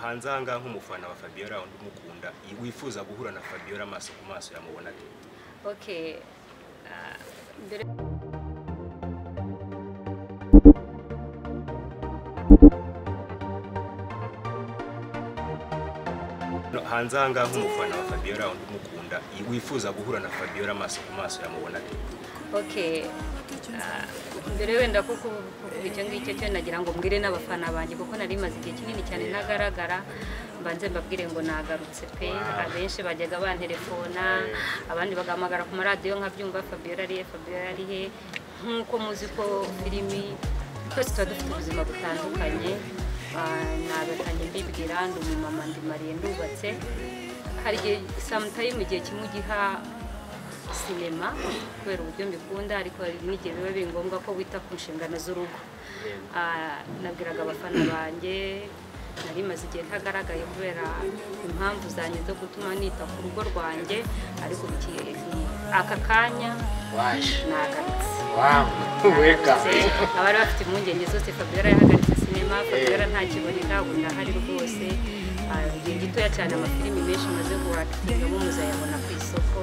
hanze aha nk'umufana wa Fabiola undi umukunda wifuza guhura na Fabiola amaso ku maso yamubona ate? Okay. hanze aha nk'umufana wa Fabiola undi umukunda wifuza guhura na Fabiola amaso ku maso yamubona ate? Okay. Mbere wenda kuko icyo ngicyo cyo nagira ngo mbwire n'abafana banjye kuko nari maze igihe kinini cyane nagaragara mbanze mbabwire ngo nagarutse pe. Abenshi bajyaga bantelefona abandi bagamagara ku maradiyo nkabyumva Fabiola ari he nkuko muzi ko filimi twese tuba dufite ubuzima butandukanye. Nabatanye mbibwira ndi umumama ndi Mariye ndubatse hari sometime igihe kimwe giha sinema kubera uburyo mbikunda ariko hari n'igihe biba biri ngombwa ko wita ku nshingano z'urugo. Nabwiraga abafana banjye nari maze igihe ntagaragaye kubera impamvu zanjye zo gutuma nita ku rugo rwanjye ariko aka kanya nagarutse. Abari bafite impungenge zose Fabiola yahagaritse sinema, Fabiola ntakiboneka ubu ndahari rwose. Igihe gitoya cyane amafilimi menshi maze guhakitingamo muzayabona ku isoko.